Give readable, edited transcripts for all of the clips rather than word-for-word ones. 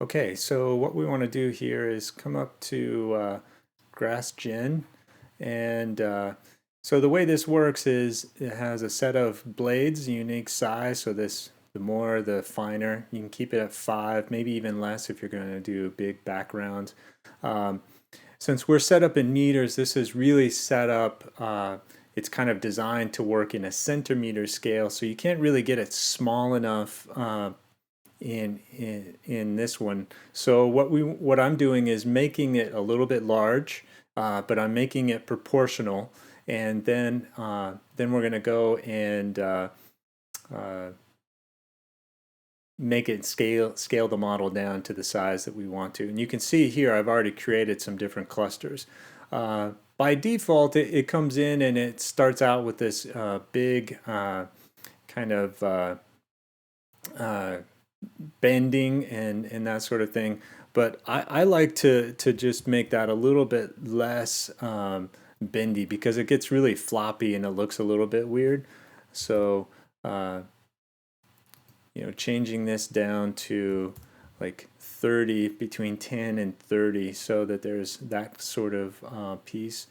Okay, so what we want to do here is come up to grass gen, and so the way this works is it has a set of blades, unique size, so the more the finer. You can keep it at 5, maybe even less if you're going to do big backgrounds. Um, since we're set up in meters, this is really set up, it's kind of designed to work in a centimeter scale, so you can't really get it small enough in this one. So what I'm doing is making it a little bit large, but I'm making it proportional, and then we're going to go and uh, make it scale the model down to the size that we want to. And you can see here I've already created some different clusters. By default, it comes in and it starts out with this big kind of bending and that sort of thing. But I like to just make that a little bit less bendy because it gets really floppy and it looks a little bit weird. So changing this down to like 30, between 10 and 30, so that there's that sort of piece.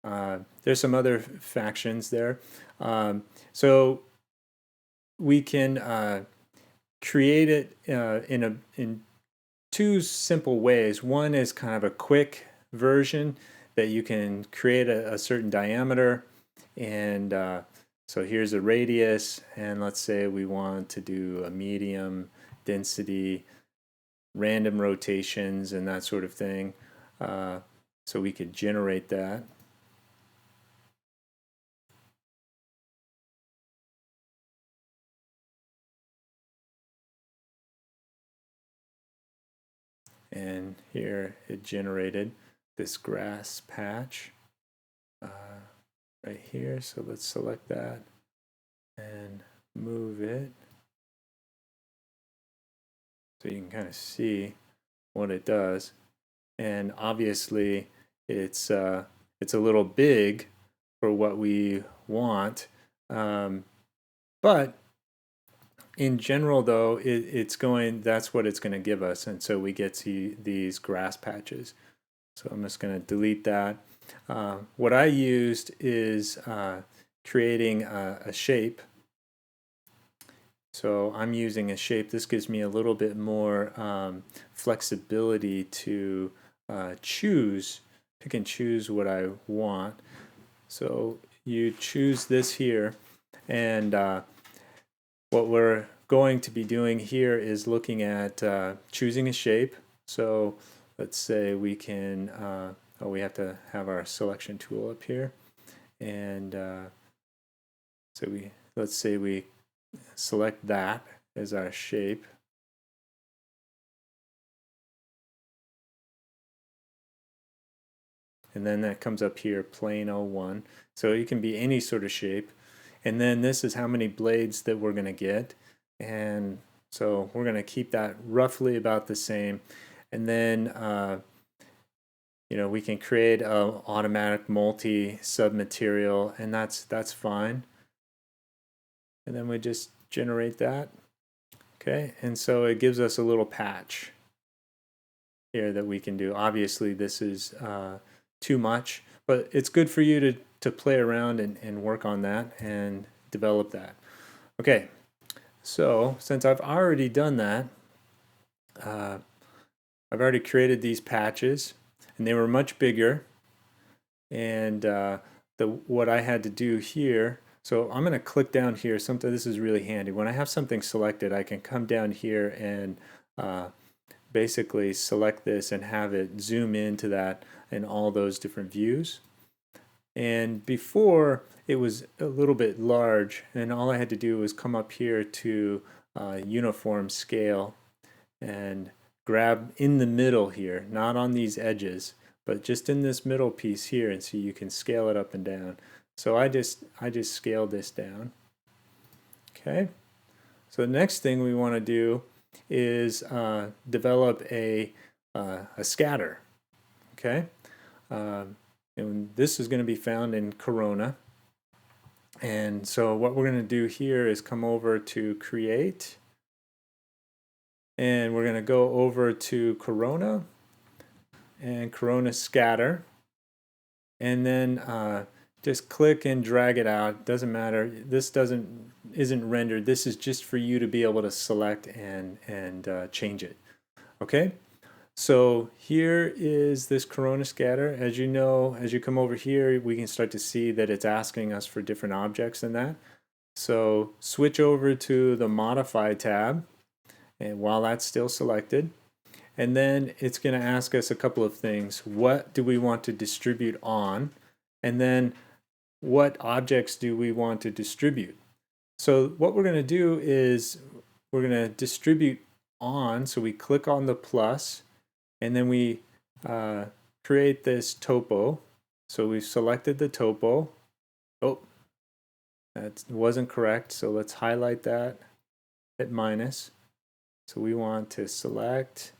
There's some other factions there. So we can create it in two simple ways. One is kind of a quick version that you can create a certain diameter, and so here's a radius, and let's say we want to do a medium density, random rotations, and that sort of thing. So we could generate that. And here it generated this grass patch right here. So let's select that and move it so you can kind of see what it does. And obviously it's a little big for what we want, but in general though that's what it's going to give us, and so we get to these grass patches. So I'm just going to delete that. What I used is creating a shape. So I'm using a shape. This gives me a little bit more flexibility to pick and choose what I want. So you choose this here, and what we're going to be doing here is looking at choosing a shape. So let's say we can, we have to have our selection tool up here. And so let's say we select that as our shape. And then that comes up here, plane 01. So it can be any sort of shape. And then this is how many blades that we're going to get. And so we're going to keep that roughly about the same. And then we can create an automatic multi submaterial, and that's fine. And then we just generate that. Okay, and so it gives us a little patch here that we can do. Obviously, this is too much, but it's good for you to play around and work on that and develop that. Okay, so since I've already done that, I've already created these patches, and they were much bigger. And what I had to do here, so I'm going to click down here. This is really handy. When I have something selected, I can come down here and basically select this and have it zoom into that in all those different views. And before, it was a little bit large, and all I had to do was come up here to uniform scale and grab in the middle here, not on these edges, but just in this middle piece here, and so you can scale it up and down. So I just scaled this down. Okay. So the next thing we want to do is develop a scatter. Okay. And this is going to be found in Corona. And so what we're going to do here is come over to create, and we're going to go over to Corona and Corona scatter, and then just click and drag it out. Doesn't matter. This isn't rendered. This is just for you to be able to select and change it. Okay. So here is this Corona scatter. As you know, as you come over here, we can start to see that it's asking us for different objects in that. So switch over to the Modify tab, and while that's still selected, and then it's going to ask us a couple of things. What do we want to distribute on? And then what objects do we want to distribute? So what we're going to do is we're going to distribute on. So we click on the plus, and then we create this topo. So we've selected the topo. Oh, that wasn't correct. So let's highlight that, hit minus. So we want to select,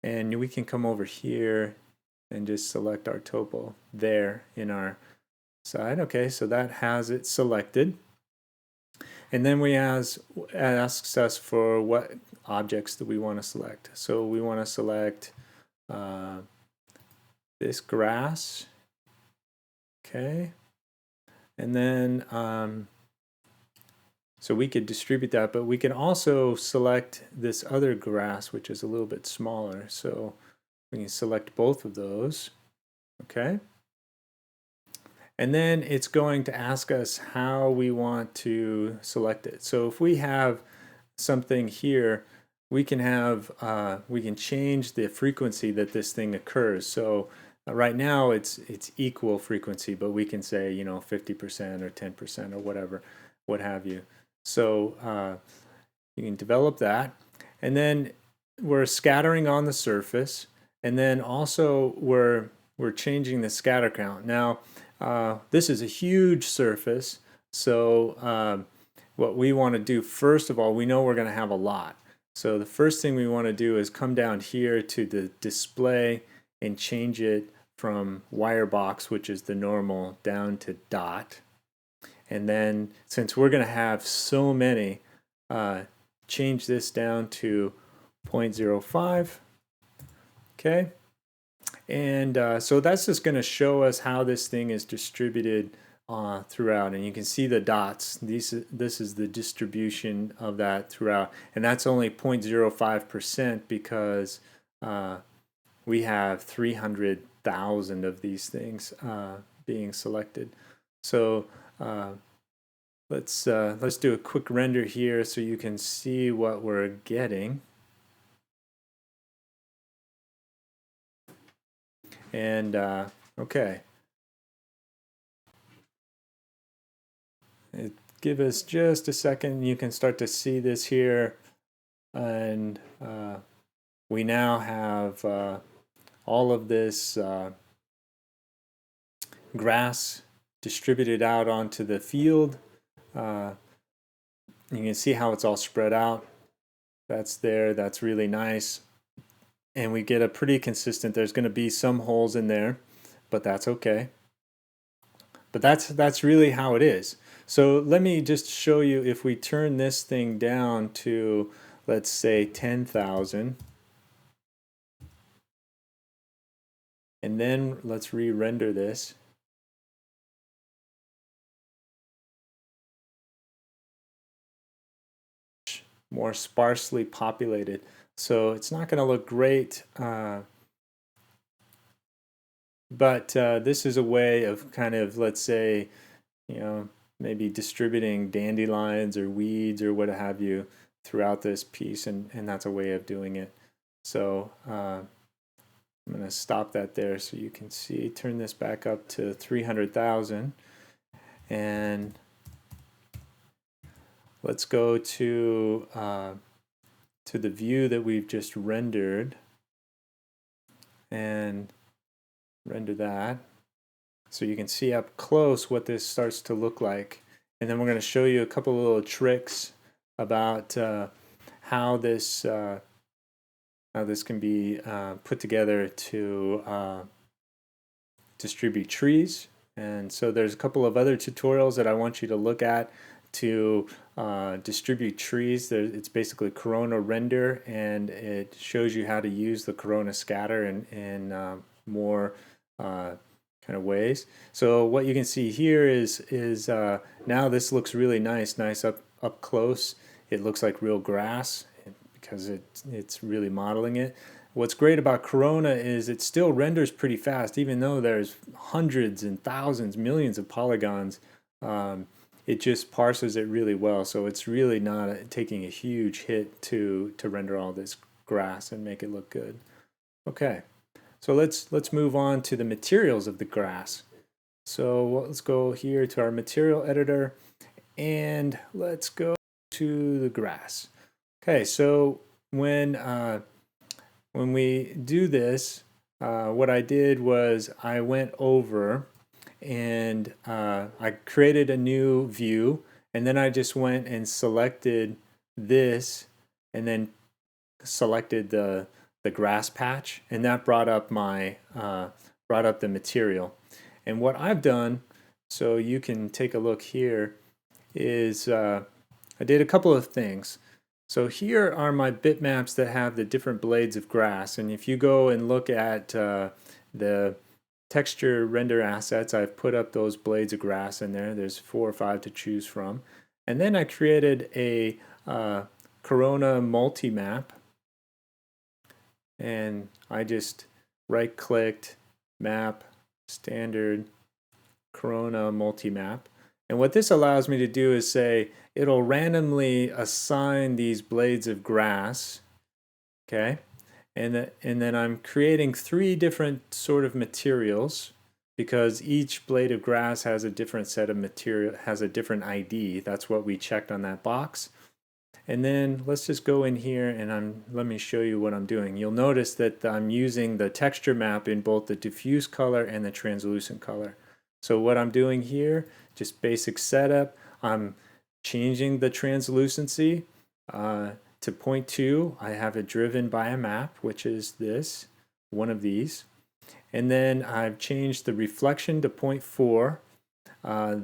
and we can come over here and just select our topo there in our side. Okay, so that has it selected. And then we asks us for what objects do we want to select. So we want to select this grass. Okay. And then, so we could distribute that, but we can also select this other grass, which is a little bit smaller. So we can select both of those. Okay. And then it's going to ask us how we want to select it. So if we have something here, we can change the frequency that this thing occurs. So right now it's equal frequency, but we can say 50% or 10% or whatever, what have you. So you can develop that, and then we're scattering on the surface, and then also we're changing the scatter count. Now this is a huge surface, so what we want to do first of all, we know we're going to have a lot. So the first thing we want to do is come down here to the display and change it from wire box, which is the normal, down to dot. And then since we're going to have so many, change this down to 0.05. Okay. And so that's just going to show us how this thing is distributed throughout. And you can see the dots. This is the distribution of that throughout. And that's only 0.05% because we have 300,000 of these things being selected. So let's do a quick render here so you can see what we're getting. And okay, give us just a second. You can start to see this here, and we now have all of this grass distributed out onto the field. You can see how it's all spread out. That's there. That's really nice. And we get a pretty consistent, there's going to be some holes in there, but that's okay. But that's really how it is. So let me just show you, if we turn this thing down to, let's say 10,000, and then let's re-render this. More sparsely populated. So it's not going to look great, but this is a way of kind of, let's say, maybe distributing dandelions or weeds or what have you throughout this piece, and that's a way of doing it. So I'm going to stop that there so you can see. Turn this back up to 300,000, and let's go to the view that we've just rendered and render that. So you can see up close what this starts to look like. And then we're going to show you a couple of little tricks about how this can be put together to distribute trees. And so there's a couple of other tutorials that I want you to look at to distribute trees. It's basically Corona Render, and it shows you how to use the Corona Scatter in more kind of ways. So what you can see here is now this looks really nice up close. It looks like real grass because it's really modeling it. What's great about Corona is it still renders pretty fast, even though there's hundreds and thousands, millions of polygons. It just parses it really well, so it's really not taking a huge hit to render all this grass and make it look good. Okay, so let's move on to the materials of the grass. So let's go here to our material editor, and let's go to the grass. Okay, so when we do this, what I did was I went over and I created a new view, and then I just went and selected this and then selected the grass patch, and that brought up my brought up the material. And what I've done, so you can take a look here, is I did a couple of things. So here are my bitmaps that have the different blades of grass, and if you go and look at the texture render assets, I've put up those blades of grass in there. There's 4 or 5 to choose from. And then I created a Corona multi-map, and I just right-clicked, map, standard, Corona multi-map. And what this allows me to do is say, it'll randomly assign these blades of grass, okay? And then I'm creating 3 different sort of materials, because each blade of grass has a different set of material, has a different ID. That's what we checked on that box. And then let's just go in here and let me show you what I'm doing. You'll notice that I'm using the texture map in both the diffuse color and the translucent color. So what I'm doing here, just basic setup, I'm changing the translucency to 0.2. I have it driven by a map, which is this, one of these. And then I've changed the reflection to 0.4,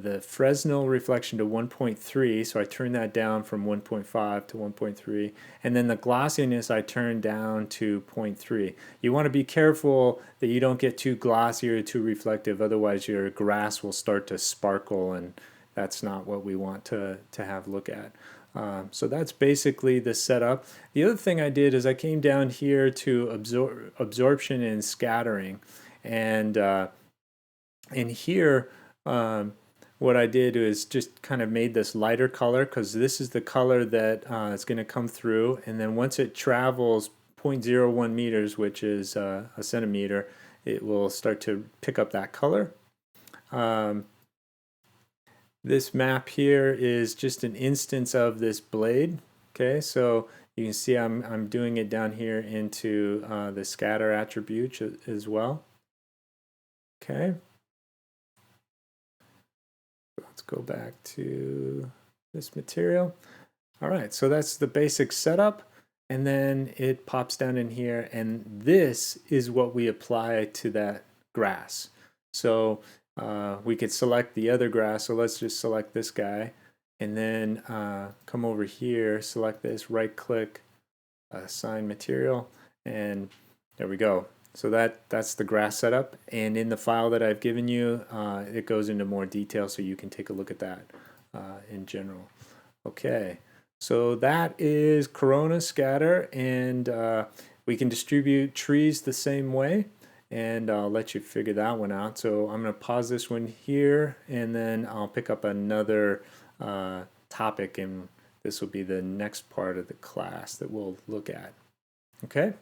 the Fresnel reflection to 1.3, so I turned that down from 1.5 to 1.3, and then the glossiness I turned down to 0.3. You want to be careful that you don't get too glossy or too reflective, otherwise your grass will start to sparkle, and that's not what we want to have look at. So that's basically the setup. The other thing I did is I came down here to absorption and scattering, and here what I did is just kind of made this lighter color, because this is the color that is going to come through, and then once it travels 0.01 meters, which is a centimeter, it will start to pick up that color. This map here is just an instance of this blade. Okay, so you can see I'm doing it down here into the scatter attribute as well. Okay. Let's go back to this material. All right, so that's the basic setup, and then it pops down in here, and this is what we apply to that grass. So we could select the other grass, so let's just select this guy, and then come over here, select this, right click, assign material, and there we go. So that's the grass setup, and in the file that I've given you, it goes into more detail, so you can take a look at that in general. Okay, so that is Corona Scatter, and we can distribute trees the same way, and I'll let you figure that one out. So I'm going to pause this one here, and then I'll pick up another topic, and this will be the next part of the class that we'll look at. Okay?